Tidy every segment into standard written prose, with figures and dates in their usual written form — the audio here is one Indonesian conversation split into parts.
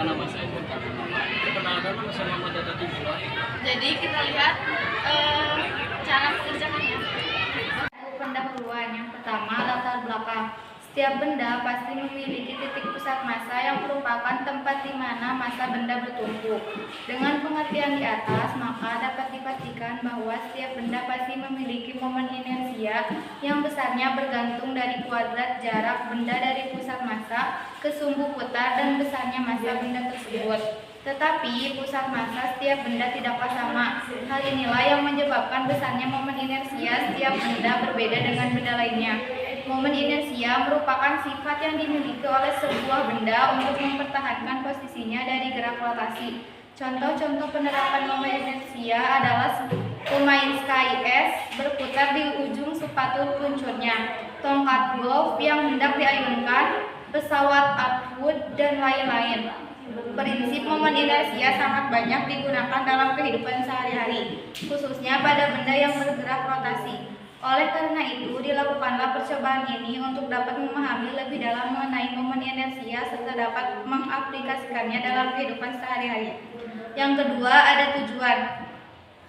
nama saya Sultan Muhammad. Perkenalkan nama saya Muhammad Data Tijullah. Jadi kita lihat cara mengerjakannya. Pendahuluan yang pertama, latar belakang. Setiap benda pasti memiliki titik pusat massa yang merupakan tempat di mana massa benda bertumpu. Dengan pengertian di atas, maka dapat dipastikan bahwa setiap benda pasti memiliki momen inersia yang besarnya bergantung dari kuadrat jarak benda dari pusat massa ke sumbu putar dan besarnya massa benda tersebut. Tetapi pusat massa setiap benda tidaklah sama. Hal inilah yang menyebabkan besarnya momen inersia setiap benda berbeda dengan benda lainnya. Momen inersia merupakan sifat yang dimiliki oleh sebuah benda untuk mempertahankan posisinya dari gerak rotasi. Contoh-contoh penerapan momen inersia adalah pemain skis berputar di ujung sepatu peluncurnya, tongkat golf yang hendak diayunkan, pesawat upwood, dan lain-lain. Prinsip momen inersia sangat banyak digunakan dalam kehidupan sehari-hari, khususnya pada benda yang bergerak rotasi. Oleh karena itu, dilakukanlah percobaan ini untuk dapat memahami lebih dalam mengenai momen inersia serta dapat mengaplikasikannya dalam kehidupan sehari-hari. Yang kedua, ada tujuan.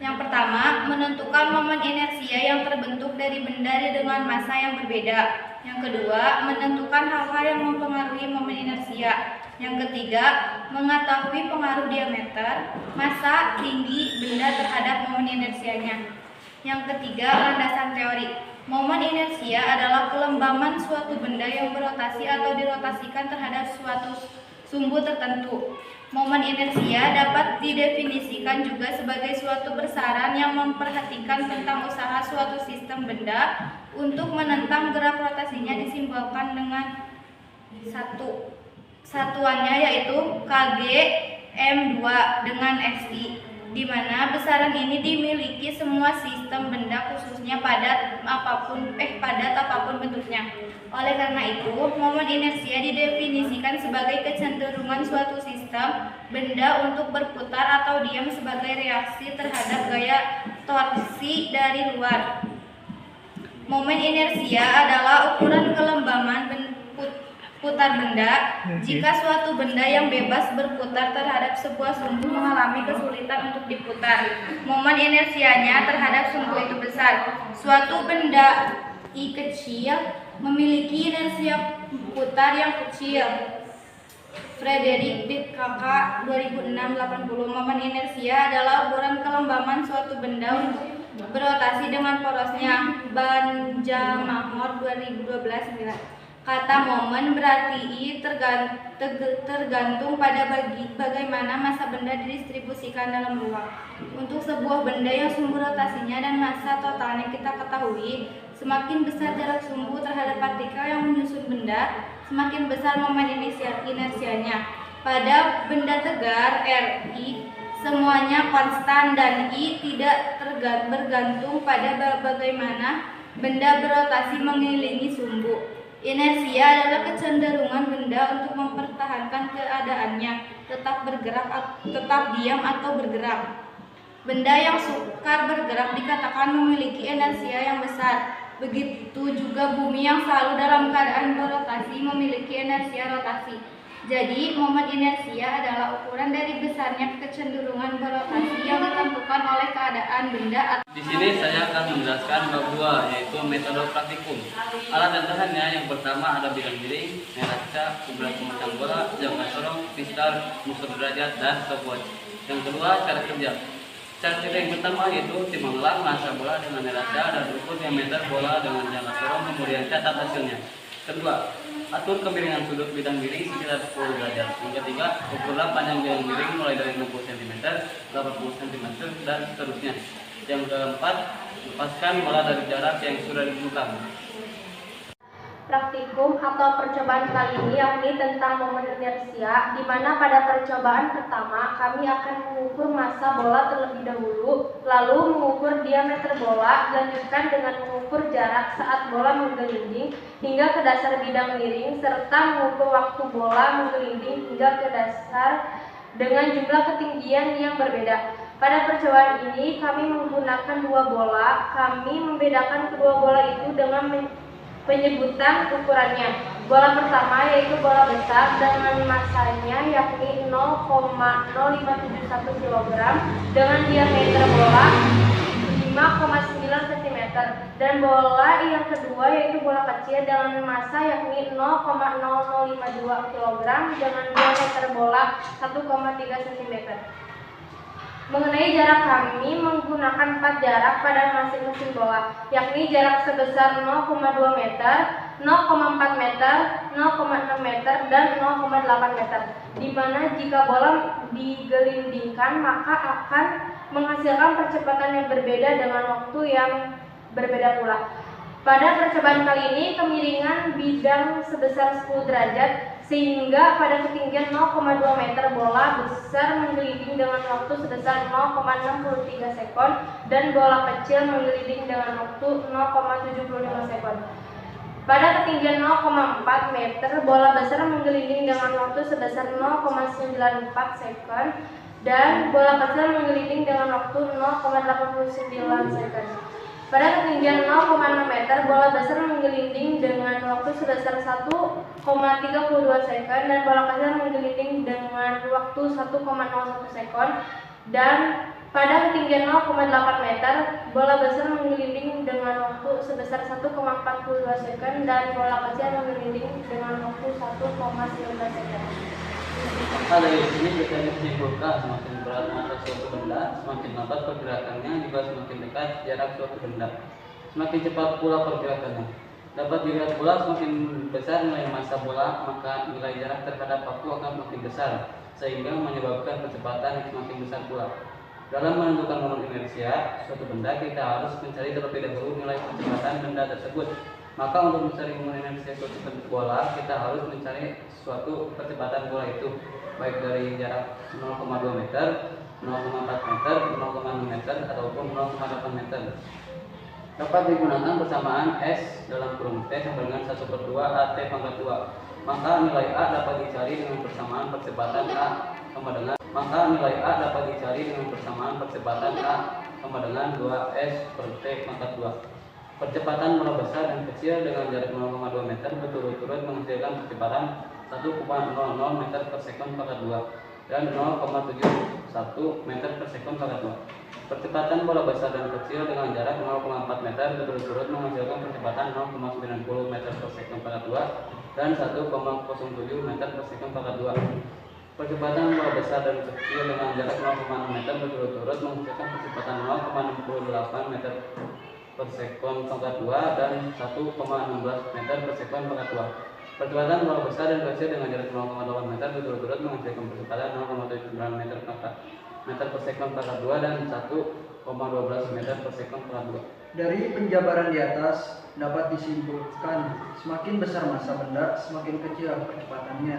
Yang pertama, menentukan momen inersia yang terbentuk dari benda dengan massa yang berbeda. Yang kedua, menentukan hal-hal yang mempengaruhi momen inersia. Yang ketiga, mengetahui pengaruh diameter, massa, tinggi benda terhadap momen inersianya. Yang ketiga, landasan teori. Momen inersia adalah kelembaman suatu benda yang berotasi atau dirotasikan terhadap suatu sumbu tertentu. Momen inersia dapat didefinisikan juga sebagai suatu besaran yang memperhatikan tentang usaha suatu sistem benda untuk menentang gerak rotasinya disimbolkan dengan satuannya yaitu Kg M2 dengan Xi, di mana besaran ini dimiliki semua sistem benda khususnya padat apapun bentuknya. Oleh karena itu, momen inersia didefinisikan sebagai kecenderungan suatu sistem benda untuk berputar atau diam sebagai reaksi terhadap gaya torsi dari luar. Momen inersia adalah ukuran kelembaman putar benda jika suatu benda yang bebas berputar terhadap sebuah sumbu mengalami kesulitan untuk diputar. Momen inersianya terhadap sumbu itu besar. Suatu benda I kecil memiliki inersia putar yang kecil. Frederick DKK 2006-80. Momen inersia adalah ukuran kelembaman suatu benda untuk berotasi dengan porosnya. Banjamahor 2012-9. Kata momen berarti I tergantung pada bagaimana massa benda didistribusikan dalam ruang. Untuk sebuah benda yang sumbu rotasinya dan massa totalnya kita ketahui, semakin besar jarak sumbu terhadap partikel yang menyusun benda, semakin besar momen inersianya. Pada benda tegar Ri, semuanya konstan dan I tidak bergantung pada bagaimana benda berotasi mengelilingi sumbu. Inersia adalah kecenderungan benda untuk mempertahankan keadaannya, tetap bergerak, tetap diam atau bergerak. Benda yang sukar bergerak dikatakan memiliki inersia yang besar. Begitu juga bumi yang selalu dalam keadaan berotasi memiliki inersia rotasi. Jadi, momen inersia adalah ukuran dari besarnya kecenderungan berotasi yang ditentukan oleh keadaan benda. Di sini saya akan menjelaskan bab 2, yaitu metode praktikum. Alat dan bahannya yang pertama ada bidang miring, neraca, kublat pemecah bola, jangka sorong, pistar, musuh derajat, dan stopwatch. Yang kedua, cara kerja. Cara kerja yang pertama yaitu timbangan massa bola dengan neraca dan ukur diameter bola dengan jangka sorong, kemudian catat hasilnya. Kedua, atur kemiringan sudut bidang miring sekitar 10 derajat. Yang ketiga, ukurlah panjang bidang miring mulai dari 60 cm, 80 cm, dan seterusnya. Yang keempat, lepaskan bola dari jarak yang sudah ditentukan. Praktikum atau percobaan kali ini yakni tentang momen inersia, di mana pada percobaan pertama kami akan mengukur massa bola terlebih dahulu, lalu mengukur diameter bola, dilanjutkan dengan mengukur jarak saat bola menggelinding hingga ke dasar bidang miring, serta mengukur waktu bola menggelinding hingga ke dasar dengan jumlah ketinggian yang berbeda. Pada percobaan ini kami menggunakan 2 bola. Kami membedakan kedua bola itu dengan penyebutan ukurannya. Bola pertama yaitu bola besar dengan masanya yakni 0,0571 kg dengan diameter bola 5,9 cm, dan bola yang kedua yaitu bola kecil dengan massa yakni 0,0052 kg dengan diameter bola 1,3 cm. Mengenai jarak, kami menggunakan 4 jarak pada masing-masing bola, yakni jarak sebesar 0,2 meter, 0,4 meter, 0,6 meter, dan 0,8 meter, di mana jika bola digelindingkan maka akan menghasilkan percepatan yang berbeda dengan waktu yang berbeda pula. Pada percobaan kali ini kemiringan bidang sebesar 10 derajat, sehingga pada ketinggian 0,2 meter bola besar menggelinding dengan waktu sebesar 0,63 sekon dan bola kecil menggelinding dengan waktu 0,75 sekon. Pada ketinggian 0,4 meter bola besar menggelinding dengan waktu sebesar 0,94 sekon dan bola kecil menggelinding dengan waktu 0,89 sekon. Pada ketinggian 0,6 meter, bola besar menggelinding dengan waktu sebesar 1,32 sekon dan bola kecil menggelinding dengan waktu 1,01 sekon. Dan pada ketinggian 0,8 meter, bola besar menggelinding dengan waktu sebesar 1,42 sekon dan bola kecil menggelinding dengan waktu 1,19 sekon. Maka dari sini bisa disimpulkan semakin berat massa suatu benda, semakin lambat pergerakannya, juga semakin dekat jarak suatu benda, semakin cepat pula pergerakannya. Dapat dilihat pula semakin besar nilai massa bola, maka nilai jarak terhadap waktu akan semakin besar, sehingga menyebabkan kecepatan yang semakin besar pula. Dalam menentukan momen inersia suatu benda, kita harus mencari terlebih dahulu nilai kecepatan benda tersebut. Maka untuk mencari momen inersia suatu bola, kita harus mencari suatu kecepatan bola itu, baik dari jarak 0,2 meter, 0,4 meter, 0,6 meter, ataupun 0,8 meter. Dapat digunakan persamaan S dalam kurung T sama dengan 1/2 AT pangkat 2. Maka nilai A dapat dicari dengan persamaan percepatan A sama dengan 2S per T pangkat 2. Percepatan bola besar dan kecil dengan jarak 0,2 meter berturut-turut menghasilkan kecepatan 1,00 meter per sekon pangkat 2 dan 0,71 meter per sekon pangkat 2. Percepatan bola besar dan kecil dengan jarak 0,4 meter berturut-turut menghasilkan kecepatan 0,90 meter per sekon pangkat 2 dan 1,07 meter per sekon pangkat 2. Percepatan bola besar dan kecil dengan jarak 0,6 meter berturut-turut menghasilkan kecepatan 0,68 meter per sekon pangkat 2 dan 1,16 meter per sekon pangkat 2. Percepatan bola besar dan kecil dengan jarak 0,8 meter berturut-turut menghasilkan percepatan 0,79 meter per sekon pangkat 2 dan 1,12 meter per sekon pangkat 2. Dari penjabaran di atas dapat disimpulkan semakin besar massa benda, semakin kecil percepatannya.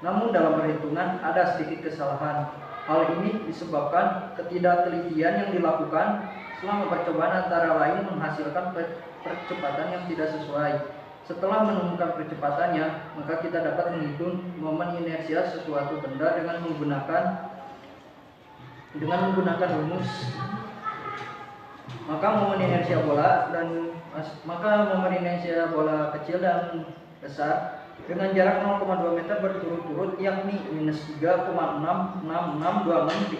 Namun dalam perhitungan ada sedikit kesalahan. Hal ini disebabkan ketidaktelitian yang dilakukan selama percobaan, antara lain menghasilkan percepatan yang tidak sesuai. Setelah menemukan percepatannya, maka kita dapat menghitung momen inersia sesuatu benda dengan menggunakan rumus. Maka momen inersia bola kecil dan besar dengan jarak 0,2 meter berturut-turut yakni minus 3,66626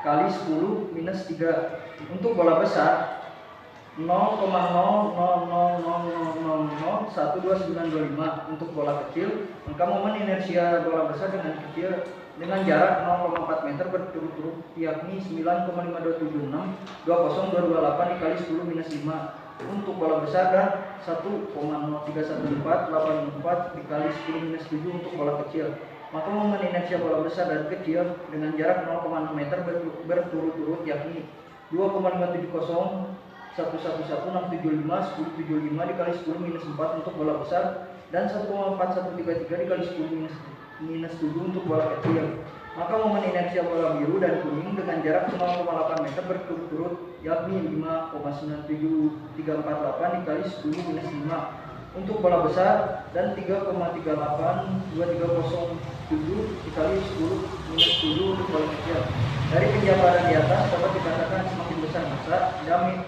kali 10 minus 3. Untuk bola besar 0,0000001295. Untuk bola kecil, maka momen inersia bola besar dengan kecil dengan jarak 0,4 meter berturut-turut yakni 9,52762028 dikali 10 minus 5. Untuk bola besar dan 1,031484 dikali 10 minus 7 untuk bola kecil. Maka momen inersia bola besar dan kecil dengan jarak 0,6 meter berturut-turut yakni 2,570111675175 dikali 10 minus 4 untuk bola besar dan 1,4133 dikali 10 minus 7 untuk bola kecil. Maka momen inersia bola biru dan kuning dengan jarak 0,8 meter berturut-turut yakni 5,97348 dikali 10 minus 5 untuk bola besar dan 3,382307 dikali 10 minus 7 untuk bola kecil. Dari penjabaran di atas dapat dikatakan semakin besar massa,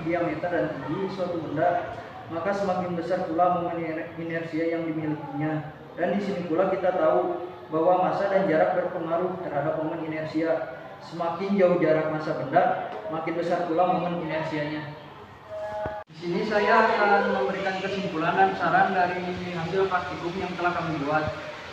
diameter dan tinggi suatu benda, maka semakin besar pula momen inersia yang dimilikinya. Dan di sini pula kita tahu bahwa massa dan jarak berpengaruh terhadap momen inersia. Semakin jauh jarak massa benda, makin besar pula momen inersianya. Di sini saya akan memberikan kesimpulan dan saran dari hasil praktikum yang telah kami buat.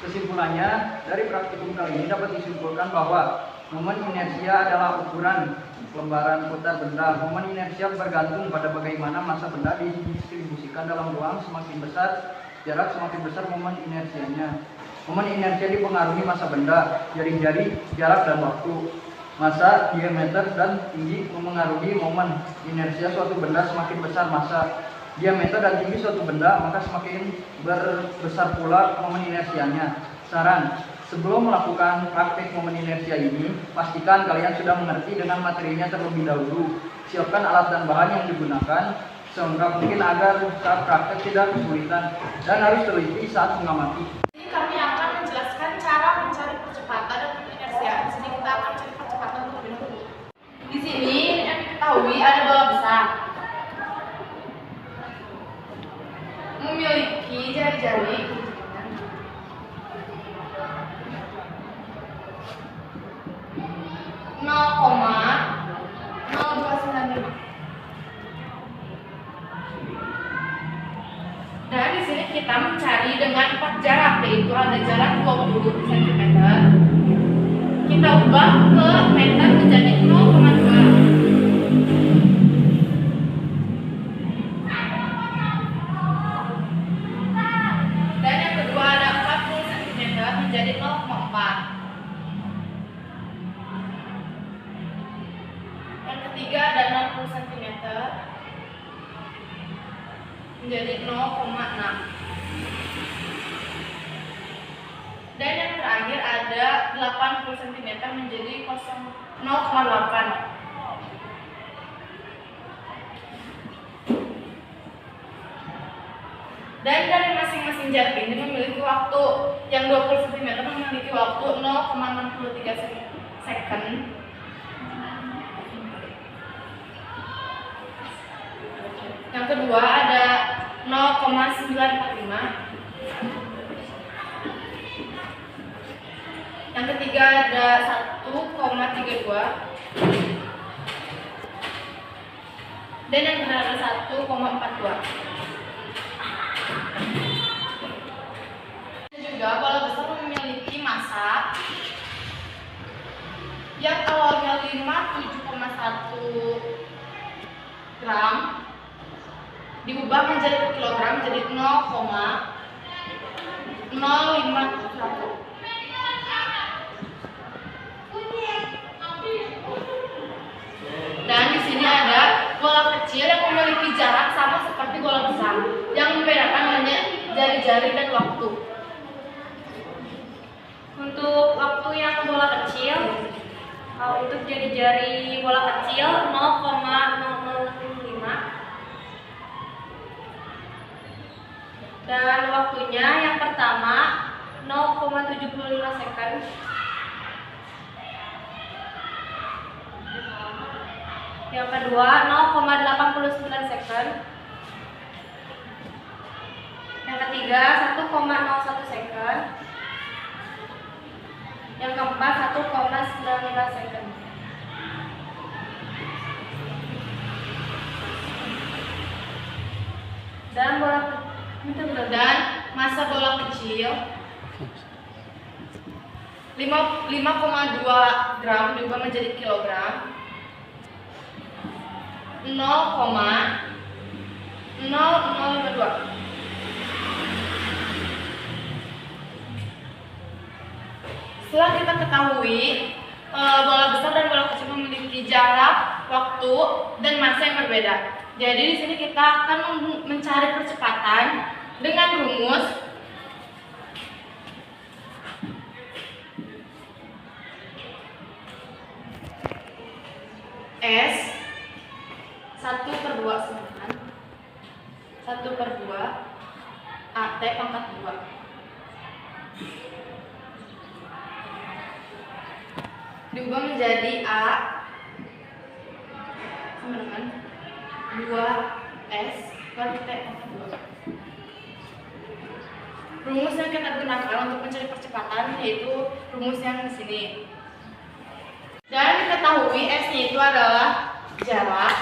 Kesimpulannya, dari praktikum kali ini dapat disimpulkan bahwa momen inersia adalah ukuran lembaran putar benda. Momen inersia bergantung pada bagaimana massa benda didistribusikan dalam ruang. Semakin besar jarak, semakin besar momen inersianya. Momen inersia dipengaruhi massa benda, jari-jari, jarak, dan waktu. Massa, diameter, dan tinggi memengaruhi momen inersia suatu benda. Semakin besar massa, diameter, dan tinggi suatu benda, maka semakin besar pula momen inersianya. Saran: sebelum melakukan praktek momen inersia ini, pastikan kalian sudah mengerti dengan materinya terlebih dahulu. Siapkan alat dan bahan yang digunakan selengkap mungkin agar saat praktek tidak kesulitan, dan harus teliti saat mengamati. Ini kami akan menjelaskan cara mencari percepatan dan inersia. Di sini kita akan cari percepatan terlebih dahulu. Di sini yang diketahui ada bola besar memiliki jari-jari Dan di sini kita mencari dengan 4 jarak, yaitu ada jarak 20 cm. Kita ubah ke meter menjadi 0,2. Dan yang kedua ada 40 cm menjadi 0,4. Yang ketiga ada 60 cm menjadi 0,6. Dan yang terakhir ada 80 cm menjadi 0,8. Dan dari masing-masing jarak ini memiliki waktu. Yang 20 cm memiliki waktu 0,63 second. Yang kedua ada 0,945. Yang ketiga ada 1,32. Dan yang terakhir ada 1,42. Juga bola besar memiliki massa yang awalnya 57,1 gram diubah menjadi kilogram menjadi 0,051. Dan di sini ada bola kecil yang memiliki jarak sama seperti bola besar. Yang membedakan hanya jari-jari dan waktu. Untuk waktu yang bola kecil, untuk jari-jari bola kecil 0,005. Dan waktunya yang pertama 0,75 second. Yang kedua 0,89 second. Yang ketiga 1,01 second. Yang keempat 1,19 second. Dan massa bola kecil 5,2 gram diubah menjadi kilogram 0,0052. Setelah kita ketahui bola besar dan bola kecil memiliki jarak, waktu, dan massa yang berbeda. Jadi di sini kita akan mencari percepatan dengan rumus S 1/2 sama 1/2 AT pangkat 2. Diubah menjadi A sama dengan 2S per T pangkat Rumus yang kita gunakan untuk mencari percepatan yaitu rumus yang di sini. Dan diketahui S-nya itu adalah jarak,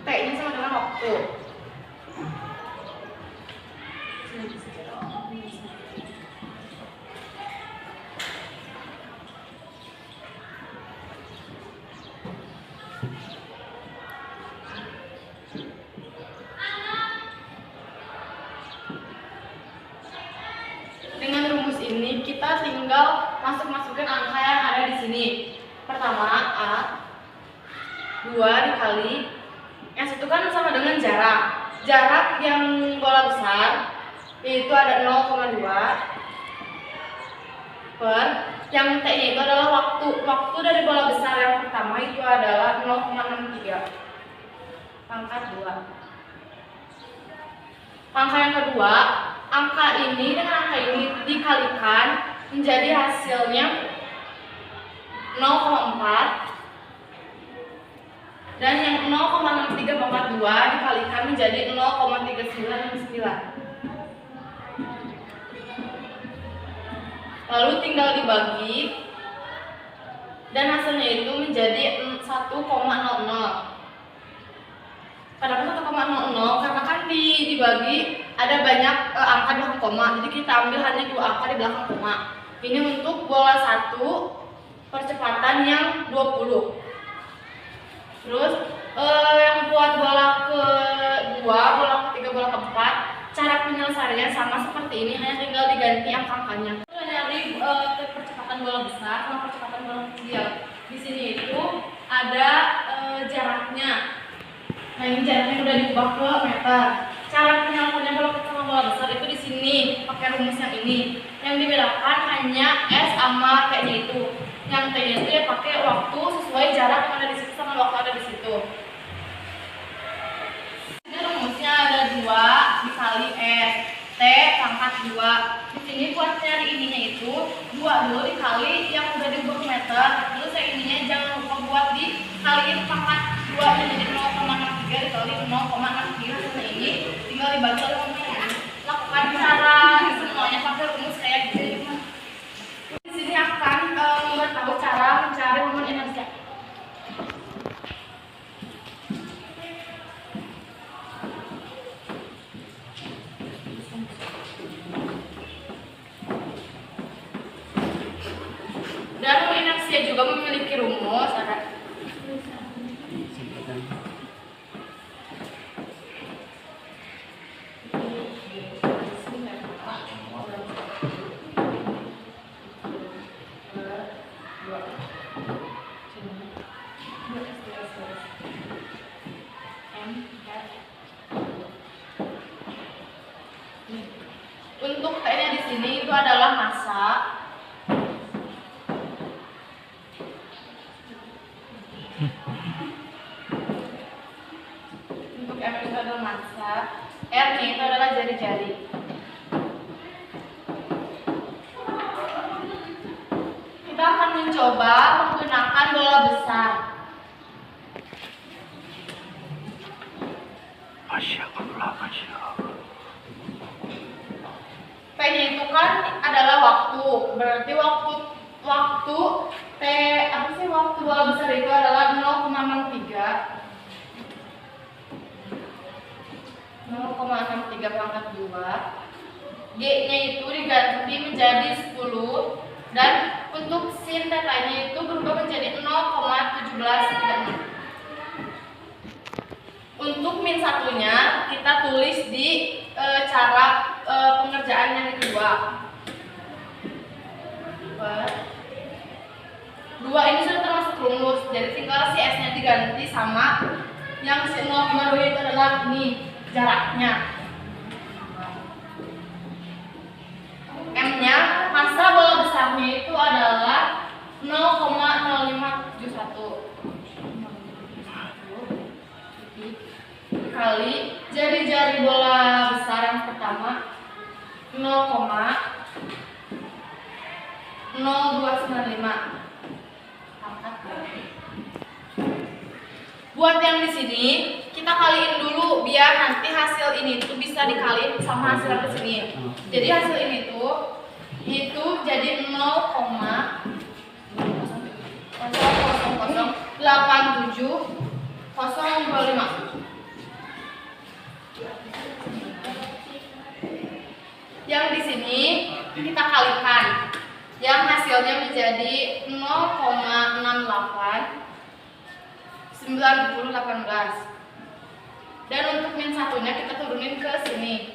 T-nya sama dengan waktu. Dengan rumus ini kita tinggal masukkan angka yang ada di sini. Pertama A, 2 dikali S itu kan sama dengan jarak. Jarak yang bola besar yaitu ada 0,2 per yang T-nya itu adalah waktu. Waktu dari bola besar yang pertama itu adalah 0,63 pangkat 2. Angka yang kedua, angka ini dengan angka ini dikalikan menjadi hasilnya 0,4 dan yang 0,63 pangkat 2 dikalikan menjadi 0,399. Lalu tinggal dibagi dan hasilnya itu menjadi 1,00. Kenapa 1,00? Karena kan dibagi ada banyak angka di belakang koma, jadi kita ambil hanya 2 angka di belakang koma. Ini untuk bola 1 percepatan yang 20. Terus yang buat bola kedua, bola ketiga, bola keempat, cara penyelesaiannya sama seperti ini, hanya tinggal diganti angka-angkanya. Nyari percepatan bola besar sama percepatan bola kecil. Di sini itu ada jaraknya. Nah, ini jaraknya udah diubah ke meter. Cara penyelesaiannya bola kecil sama bola besar itu di sini pakai rumus yang ini. Yang dibedakan hanya S sama T-nya itu. Yang T-nya itu ya pakai waktu sesuai jarak yang ada di situ sama waktu ada di situ. Ini rumusnya ada 2 dikali S T pangkat 2. Di sini buat nyari ininya itu 2 dulu dikali yang udah diubah ke meter. Terus yang ininya jangan lupa buat dikaliin pangkat 2 ini jadi 0,63 dikali 0,63. Hasilnya ini tinggal dibagi oleh rumusnya. Lakukan cara semuanya pakai rumus kayak gini. Di sini akan tahu cara mencari momen inersia. Dan momen inersia juga memiliki rumus ada untuk T-nya di sini itu adalah massa. Untuk M itu adalah massa, R-nya itu adalah jari-jari. Kita akan mencoba menggunakan bola besar. Masya Allah, Masya Allah. P-nya itu kan adalah waktu, berarti waktu T apa sih waktu bola besar itu adalah 0,63 pangkat 2. G-nya itu diganti menjadi 10 dan untuk sin θ-nya itu berubah menjadi 0,1736. Untuk min satunya kita tulis di cara pengerjaan yang kedua. 2 ini sudah termasuk rumus, jadi tinggal si S-nya diganti sama yang si 0,2 itu adalah ini jaraknya. M-nya massa bola besarnya itu adalah 0,0571 kali jari-jari bola besar yang pertama 0,0295. Buat yang di sini kita kita kaliin dulu biar nanti hasil ini tuh bisa dikaliin sama hasil yang kesini. Jadi hasil ini tuh itu jadi 0,0008705. Yang di sini kita kalikan, yang hasilnya menjadi 0,689018. Dan untuk min satunya kita turunin ke sini.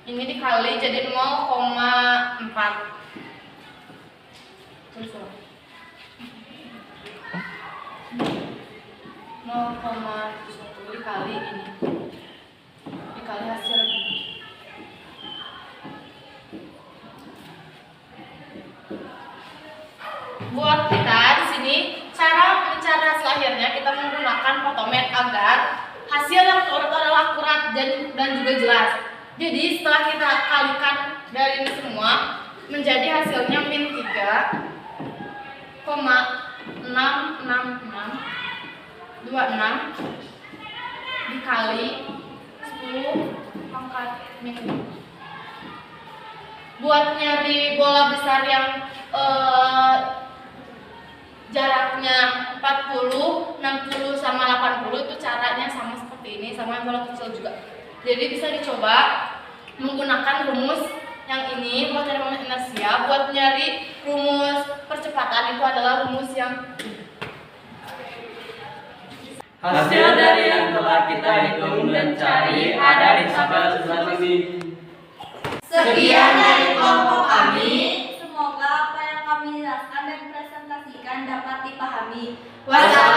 Ini dikali jadi 0,4. Terus 0,1 dikali ini. Dikali hasil ini. Buat kita di sini cara mencari hasil akhirnya kita menggunakan fotomet agar hasil yang keluar adalah akurat dan juga jelas. Jadi setelah kita kalikan dari ini semua menjadi hasilnya min 3,66626 dikali 10 pangkat min. Buat nyari bola besar yang jaraknya 40, 60 sama 80 itu caranya sama seperti ini, sama yang bola kecil juga. Jadi bisa dicoba menggunakan rumus yang ini buat nyari moment inersia. Buat nyari rumus percepatan itu adalah rumus yang Hasil dari yang telah kita hitung dan cari ada di tabel sebelah sini. sekian dari kelompok kami. Semoga apa yang kami jelaskan dan presentasikan dapat dipahami. Wassalamualaikum